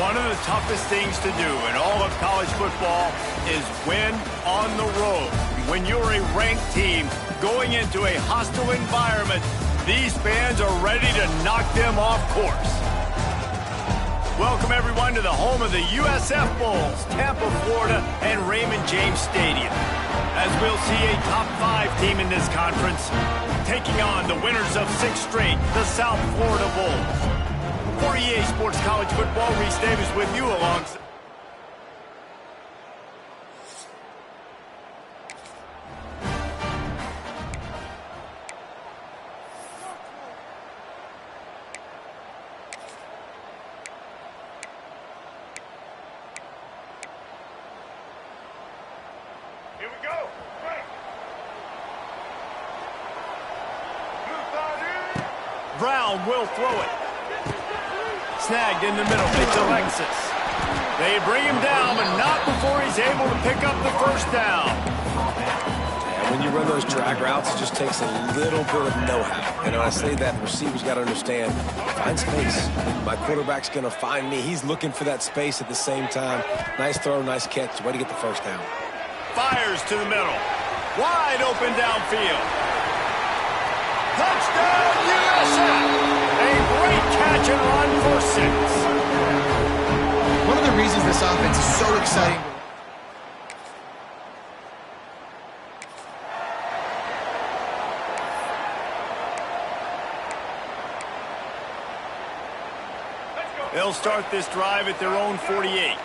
One of the toughest things to do in all of college football is win on the road. When you're a ranked team going into a hostile environment, these fans are ready to knock them off course. Welcome, everyone, to the home of the USF Bulls, Tampa, Florida, and Raymond James Stadium. As we'll see a top-5 team in this conference taking on the winners of 6 straight, the South Florida Bulls. For EA Sports College Football, Reese Davis with you alongside. Here we go. Brown will throw it. Snagged in the middle. It's Alexis. They bring him down, but not before he's able to pick up the first down. And when you run those drag routes, it just takes a little bit of know-how. And when I say that, the receiver's got to understand, find space. My quarterback's going to find me. He's looking for that space at the same time. Nice throw, nice catch. Way to get the first down. Fires to the middle. Wide open downfield. Touchdown, USF! A great catch and run for 6. One of the reasons this offense is so exciting. They'll start this drive at their own 48.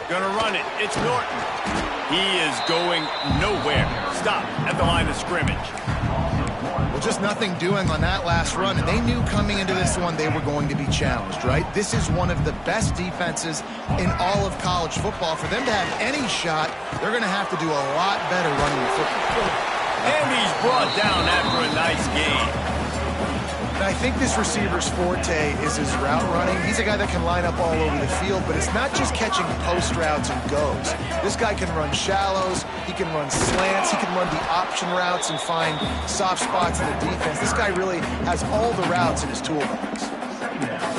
Gonna run it. It's Norton. He is going nowhere. Stop at the line of scrimmage. Well, just nothing doing on that last run, and they knew coming into this one they were going to be challenged, right? This is one of the best defenses in all of college football. For them to have any shot, they're going to have to do a lot better running the football. And he's brought down after a nice game. And I think this receiver's forte is his route running. He's a guy that can line up all over the field, but it's not just catching post routes and goes. This guy can run shallows, he can run slants, he can run the option routes and find soft spots in the defense. This guy really has all the routes in his toolbox.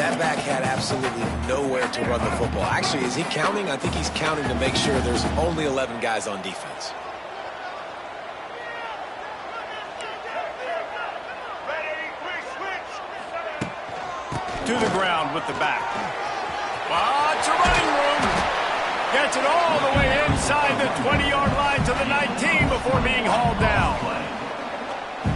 That back had absolutely nowhere to run the football. Actually, is he counting? I think he's counting to make sure there's only 11 guys on defense. To the ground with the back. Lots of running room. Gets it all the way inside the 20-yard line to the 19 before being hauled down.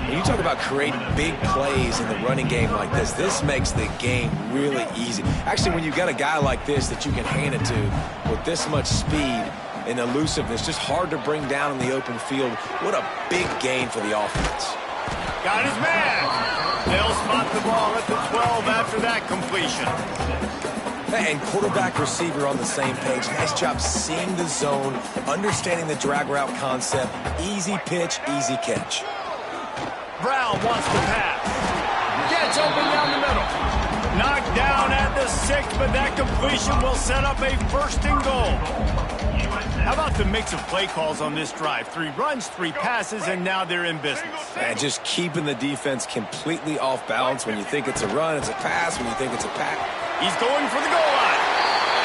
When you talk about creating big plays in the running game like this makes the game really easy. Actually, when you've got a guy like this that you can hand it to with this much speed and elusiveness, just hard to bring down in the open field. What a big gain for the offense. Got his man. They'll spot the ball at the 12 after that completion. And quarterback receiver on the same page. Nice job seeing the zone, understanding the drag route concept. Easy pitch, easy catch. Brown wants to pass. Gets open down the middle. Knocked down at the 6, but that completion will set up a 1st and goal. How about the mix of play calls on this drive? 3 runs, 3 passes, and now they're in business. And just keeping the defense completely off balance. When you think it's a run, it's a pass. When you think it's a pass. He's going for the goal line.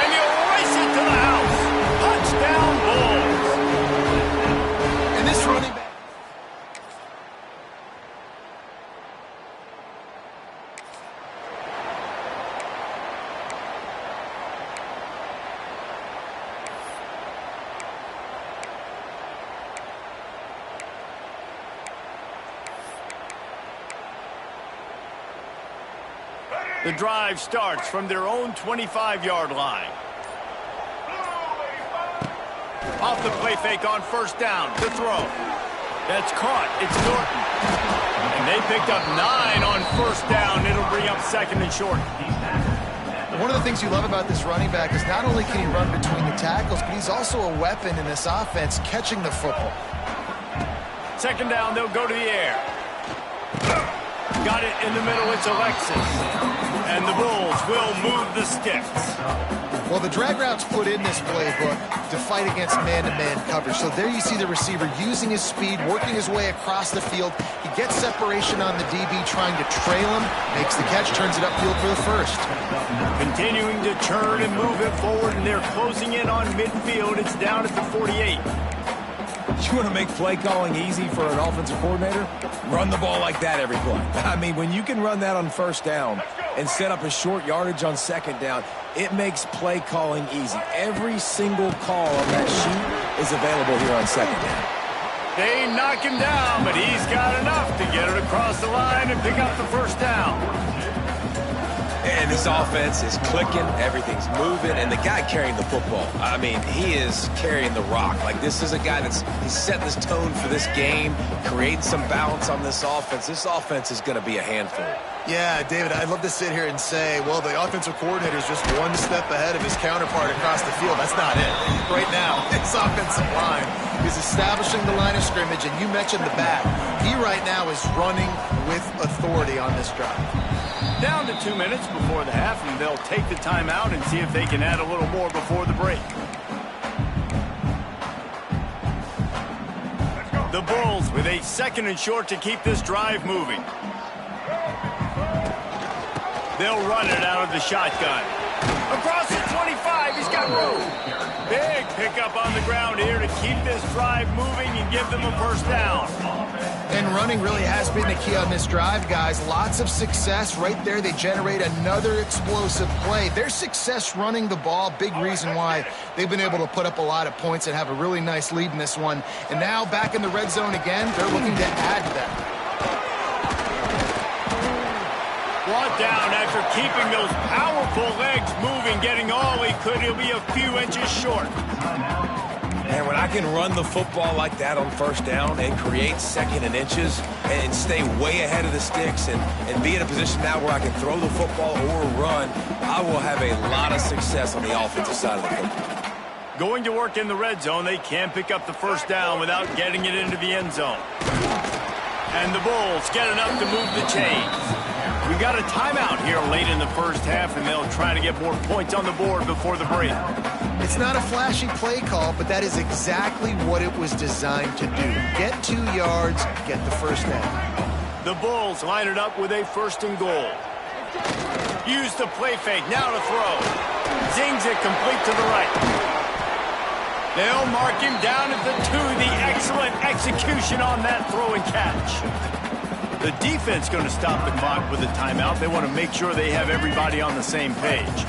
And he'll race it to the house. Touchdown, Bulls. And this running back. The drive starts from their own 25-yard line. Off the play fake on 1st down. The throw. That's caught. It's Norton. And they picked up 9 on 1st down. It'll bring up 2nd and short. One of the things you love about this running back is not only can he run between the tackles, but he's also a weapon in this offense catching the football. 2nd down, they'll go to the air. Got it in the middle, it's Alexis. And the Bulls will move the sticks. Well, the drag routes put in this playbook to fight against man-to-man coverage. So there you see the receiver using his speed, working his way across the field. He gets separation on the DB, trying to trail him, makes the catch, turns it upfield for the first. Continuing to turn and move it forward, and they're closing in on midfield. It's down at the 48. You want to make play calling easy for an offensive coordinator? Run the ball like that every play. I mean, when you can run that on first down and set up a short yardage on second down, it makes play calling easy. Every single call on that sheet is available here on second down. They knock him down, but he's got enough to get it across the line and pick up the first down. And this offense is clicking, everything's moving, and the guy carrying the football, I mean, he is carrying the rock. Like, this is a guy he's setting this tone for this game, creating some balance on this offense. This offense is going to be a handful. Yeah, David, I'd love to sit here and say, well, the offensive coordinator is just one step ahead of his counterpart across the field. That's not it. Right now, his offensive line is establishing the line of scrimmage, and you mentioned the back. He right now is running with authority on this drive. Down to 2 minutes before the half, and they'll take the timeout and see if they can add a little more before the break. The Bulls with a 2nd and short to keep this drive moving. They'll run it out of the shotgun. Across the 25, he's got room. Big pickup on the ground here to keep this drive moving and give them a first down. And running really has been the key on this drive, guys. Lots of success right there. They generate another explosive play. Their success running the ball, big reason why they've been able to put up a lot of points and have a really nice lead in this one. And now back in the red zone again, they're looking to add to that. Brought down after keeping those powerful legs moving, getting all he could. He'll be a few inches short. And when I can run the football like that on first down and create 2nd and inches and stay way ahead of the sticks and be in a position now where I can throw the football or run, I will have a lot of success on the offensive side of the football. Going to work in the red zone, they can pick up the first down without getting it into the end zone. And the Bulls get enough to move the chains. We've got a timeout here late in the first half, and they'll try to get more points on the board before the break. It's not a flashy play call, but that is exactly what it was designed to do. Get 2 yards, get the first down. The Bulls line it up with a 1st and goal. Use the play fake, now to throw. Zings it complete to the right. They'll mark him down at the 2. The excellent execution on that throw and catch. The defense going to stop the clock with a timeout. They want to make sure they have everybody on the same page.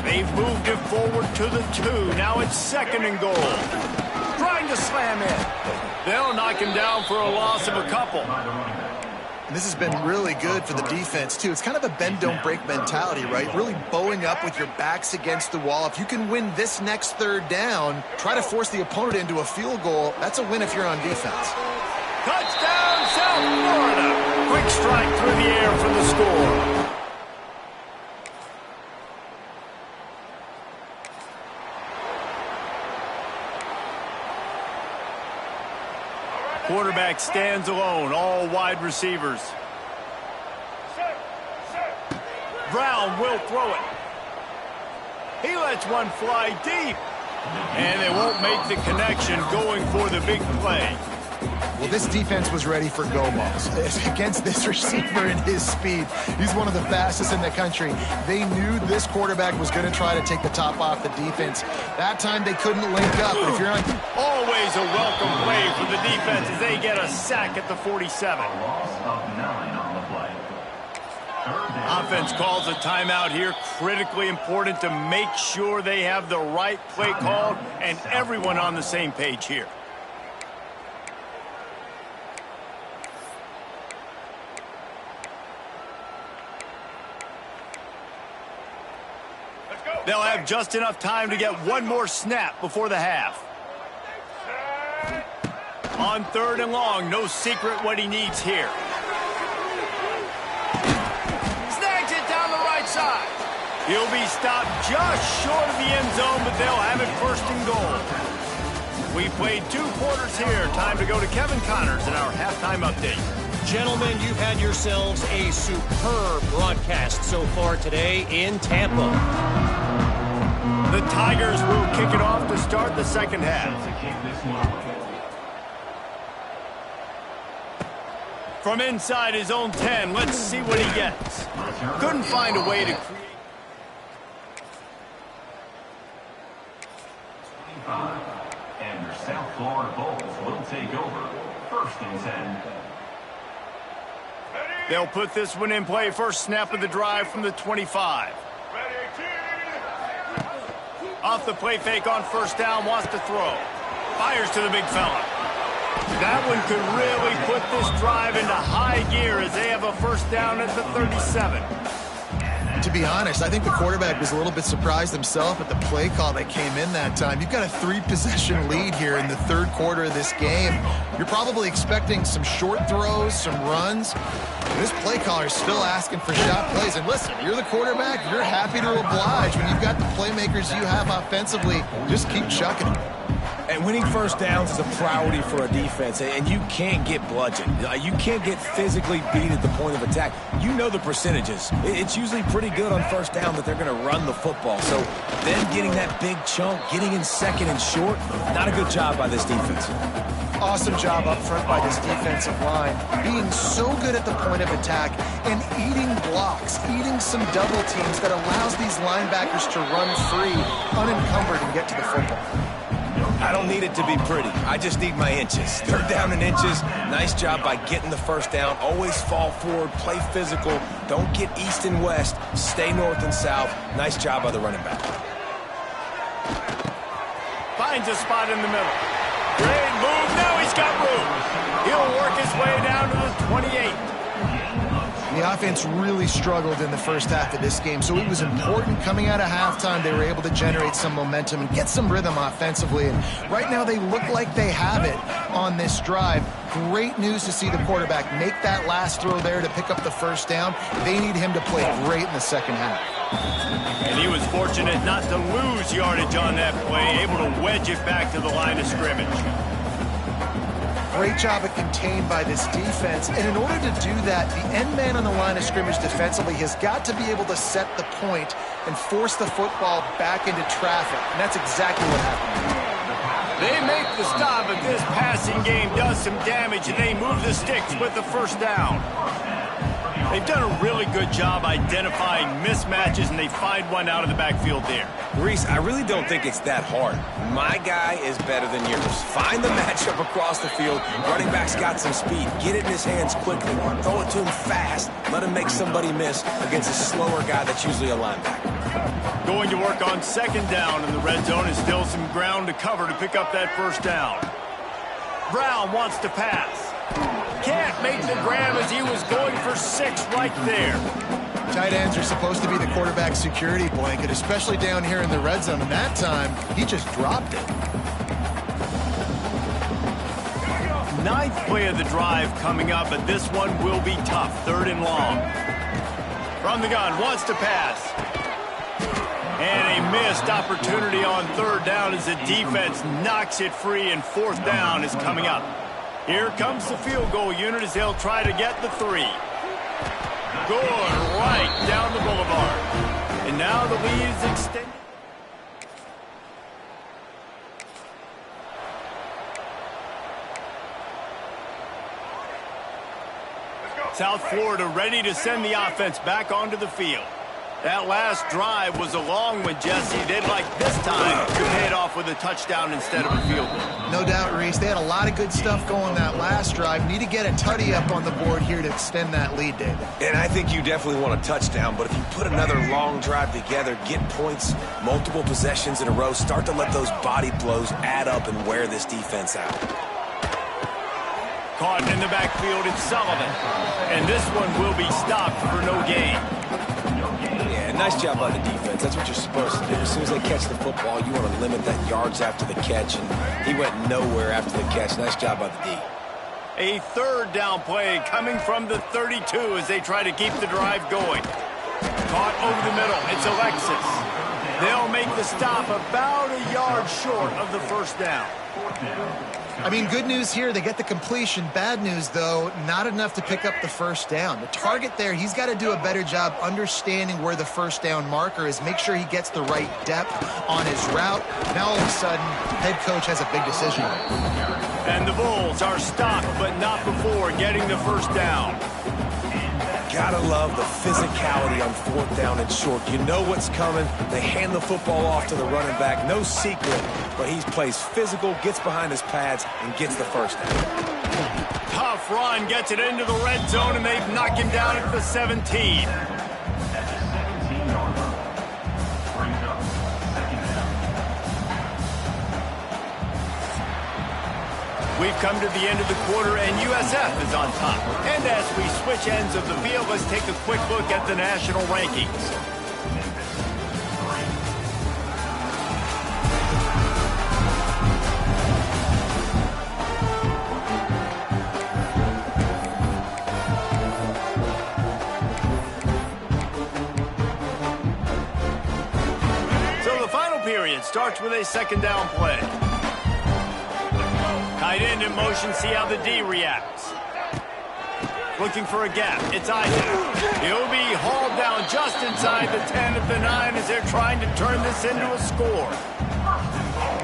They've moved it forward to the 2. Now it's 2nd and goal. Trying to slam in. They'll knock him down for a loss of a couple. And this has been really good for the defense, too. It's kind of a bend-don't-break mentality, right? Really bowing up with your backs against the wall. If you can win this next 3rd down, try to force the opponent into a field goal. That's a win if you're on defense. Touchdown, South Florida. Quick strike through the air for the score. Quarterback stands alone, all wide receivers. Brown will throw it. He lets one fly deep. And they won't make the connection going for the big play. Well, this defense was ready for go balls. Against this receiver and his speed, he's one of the fastest in the country. They knew this quarterback was going to try to take the top off the defense. That time they couldn't link up. But if you're on... Always a welcome play for the defense as they get a sack at the 47. Offense calls a timeout here. Critically important to make sure they have the right play called and everyone on the same page here. They'll have just enough time to get one more snap before the half. On 3rd and long, no secret what he needs here. Snags it down the right side. He'll be stopped just short of the end zone, but they'll have it 1st and goal. We played 2 quarters here. Time to go to Kevin Connors in our halftime update. Gentlemen, you've had yourselves a superb broadcast so far today in Tampa. The Tigers will kick it off to start the second half. From inside his own 10, let's see what he gets. Couldn't find a way to create. And your South Florida Bulls will take over. First and 10. They'll put this one in play. First snap of the drive from the 25. Off the play fake on first down, wants to throw. Fires to the big fella. That one could really put this drive into high gear as they have a first down at the 37. To be honest, I think the quarterback was a little bit surprised himself at the play call that came in that time. You've got a 3-possession lead here in the third quarter of this game. You're probably expecting some short throws, some runs. This play caller is still asking for shot plays. And listen, you're the quarterback. You're happy to oblige. When you've got the playmakers you have offensively, just keep chucking them. And winning first downs is a priority for a defense, and you can't get bludgeoned. You can't get physically beat at the point of attack. You know the percentages. It's usually pretty good on first down that they're going to run the football. So then getting that big chunk, getting in second and short, not a good job by this defense. Awesome job up front by this defensive line, being so good at the point of attack and eating blocks, eating some double teams that allows these linebackers to run free, unencumbered, and get to the football. I don't need it to be pretty. I just need my inches. Third down and inches. Nice job by getting the first down. Always fall forward, play physical. Don't get east and west. Stay north and south. Nice job by the running back. Finds a spot in the middle. Great move. Now he's got room. He'll work his way down to the 28. The offense really struggled in the first half of this game, so it was important coming out of halftime they were able to generate some momentum and get some rhythm offensively. And right now they look like they have it on this drive. Great news to see the quarterback make that last throw there to pick up the first down. They need him to play great in the second half. And he was fortunate not to lose yardage on that play, able to wedge it back to the line of scrimmage. Great job of contained by this defense. And in order to do that, the end man on the line of scrimmage defensively has got to be able to set the point and force the football back into traffic. And that's exactly what happened. They make the stop, but this passing game does some damage, and they move the sticks with the first down. They've done a really good job identifying mismatches, and they find one out of the backfield there. Reese, I really don't think it's that hard. My guy is better than yours. Find the matchup across the field. Running back's got some speed. Get it in his hands quickly. Throw it to him fast. Let him make somebody miss against a slower guy that's usually a linebacker. Going to work on second down in the red zone is still some ground to cover to pick up that first down. Brown wants to pass. Can't make the grab as he was going for 6 right there. Tight ends are supposed to be the quarterback's security blanket, especially down here in the red zone. And that time, he just dropped it. 9th play of the drive coming up, but this one will be tough. 3rd and long. From the gun, wants to pass. And a missed opportunity on 3rd down as the defense knocks it free, and 4th down is coming up. Here comes the field goal unit as they'll try to get the 3. Good, right down the boulevard. And now the lead is extended. South Florida ready to send the offense back onto the field. That last drive was a long one, Jesse. They'd like this time to pay it off with a touchdown instead of a field goal. No doubt, Reese. They had a lot of good stuff going that last drive. Need to get a tutty up on the board here to extend that lead, David. And I think you definitely want a touchdown, but if you put another long drive together, get points, multiple possessions in a row, start to let those body blows add up and wear this defense out. Caught in the backfield, it's Sullivan. And this one will be stopped for no gain. Yeah, nice job by the defense. That's what you're supposed to do. As soon as they catch the football, you want to limit that yards after the catch, and he went nowhere after the catch. Nice job by the D. A 3rd down play coming from the 32 as they try to keep the drive going. Caught over the middle. It's Alexis. They'll make the stop about a yard short of the first down. I mean, good news here, they get the completion. Bad news, though, not enough to pick up the first down. The target there, he's got to do a better job understanding where the first down marker is, make sure he gets the right depth on his route. Now, all of a sudden, head coach has a big decision. And the Bulls are stopped, but not before getting the first down. Gotta love the physicality on fourth down and short. You know what's coming. They hand the football off to the running back. No secret, but he plays physical, gets behind his pads, and gets the first down. Tough run, gets it into the red zone, and they've knocked him down at the 17. At the 17-yard line. Brings up second down. We've come to the end of the quarter, and USF is on top. And as we switch ends of the field, let's take a quick look at the national rankings. So the final period starts with a second down play. Tight end in motion, see how the D reacts. Looking for a gap, it's Isaac. He'll be hauled down just inside the 10 at the 9 as they're trying to turn this into a score.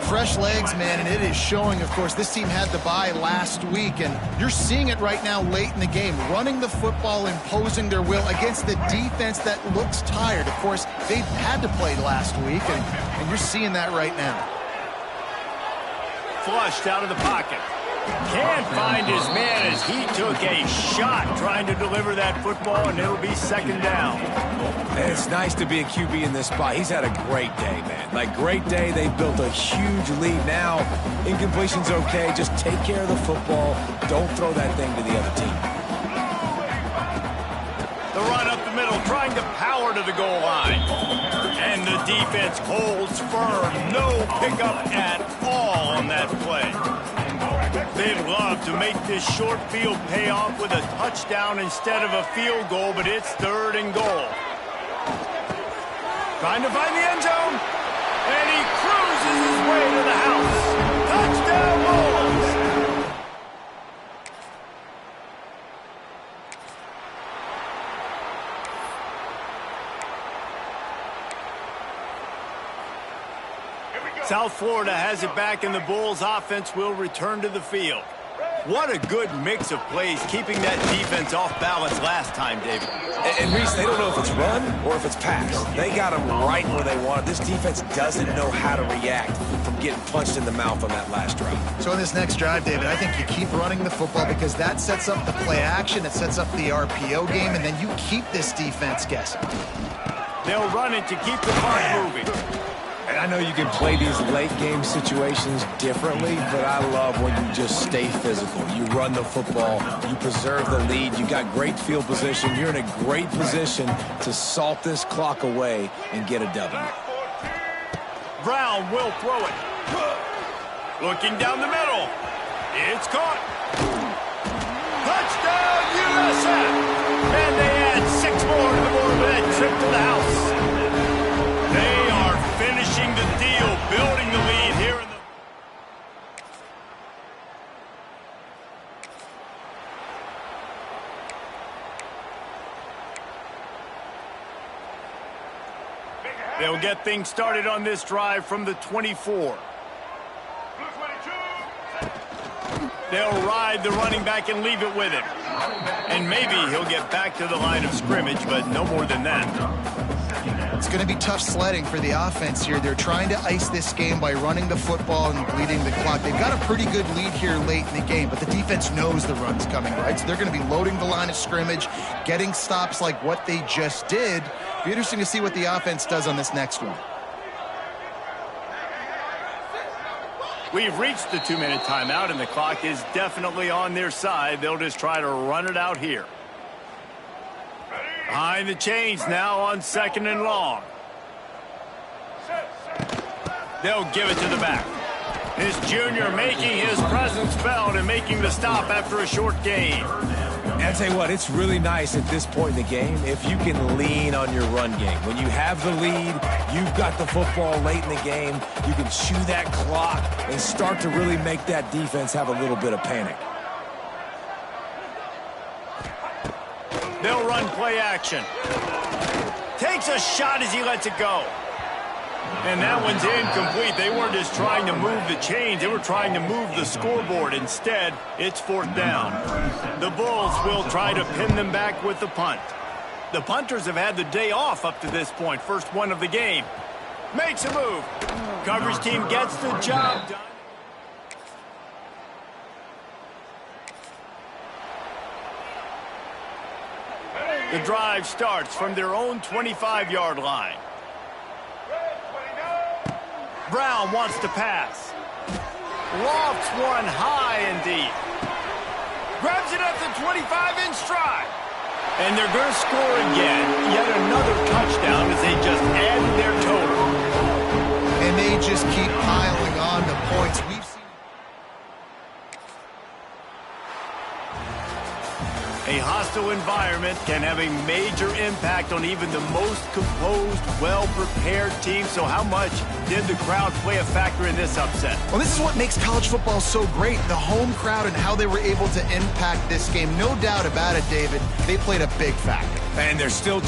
Fresh legs, man, and it is showing, of course. This team had the bye last week, and you're seeing it right now late in the game. Running the football, imposing their will against the defense that looks tired. Of course, they had to play last week, and you're seeing that right now. Flushed out of the pocket. Can't find his man as he took a shot trying to deliver that football, and it'll be second down. And it's nice to be a QB in this spot. He's had a great day, man. Like, great day. They built a huge lead. Now, incompletion's okay. Just take care of the football. Don't throw that thing to the other team. The run up the middle, trying to power to the goal line. And the defense holds firm. No pickup at all on that play. They'd love to make this short field pay off with a touchdown instead of a field goal, but it's third and goal. Trying to find the end zone. And he cruises his way to the house. Touchdown Bulls! South Florida has it back, and the Bulls offense will return to the field. What a good mix of plays, keeping that defense off balance last time, David. And Reese, they don't know if it's run or if it's pass. They got them right where they want it. This defense doesn't know how to react from getting punched in the mouth on that last drive. So in this next drive, David, I think you keep running the football because that sets up the play action, it sets up the RPO game, and then you keep this defense guessing. They'll run it to keep the clock moving. And I know you can play these late game situations differently, but I love when you just stay physical. You run the football, you preserve the lead, you got great field position, you're in a great position to salt this clock away and get a W. Brown will throw it. Looking down the middle. It's caught. Touchdown, USF! And they add 6 more to the board with that trip to the house. They are finishing the deal, building the lead here in the... They'll get things started on this drive from the 24. They'll ride the running back and leave it with him. And maybe he'll get back to the line of scrimmage, but no more than that. It's going to be tough sledding for the offense here. They're trying to ice this game by running the football and bleeding the clock. They've got a pretty good lead here late in the game, but the defense knows the run's coming, right? So they're going to be loading the line of scrimmage, getting stops like what they just did. Be interesting to see what the offense does on this next one. We've reached the 2-minute timeout, and the clock is definitely on their side. They'll just try to run it out here. Behind the chains now on 2nd and long. They'll give it to the back. This junior making his presence felt and making making the stop after a short gain. And I tell you what, it's really nice at this point in the game if you can lean on your run game. When you have the lead, you've got the football late in the game, you can chew that clock and start to really make that defense have a little bit of panic. They'll run play action. Takes a shot as he lets it go. And that one's incomplete. They weren't just trying to move the chains. They were trying to move the scoreboard. Instead, it's 4th down. The Bulls will try to pin them back with the punt. The punters have had the day off up to this point. First one of the game. Makes a move. Coverage team gets the job done. The drive starts from their own 25-yard line. Brown wants to pass. Lofts one high and deep. Grabs it at the 25 in stride. And they're going to score again. Yet another touchdown as they just added their total. And they just keep piling on the points. We've seen a hostile environment can have a major impact on even the most composed, well-prepared team. So how much did the crowd play a factor in this upset? Well, this is what makes college football so great, the home crowd and how they were able to impact this game. No doubt about it, David. They played a big factor. And they're still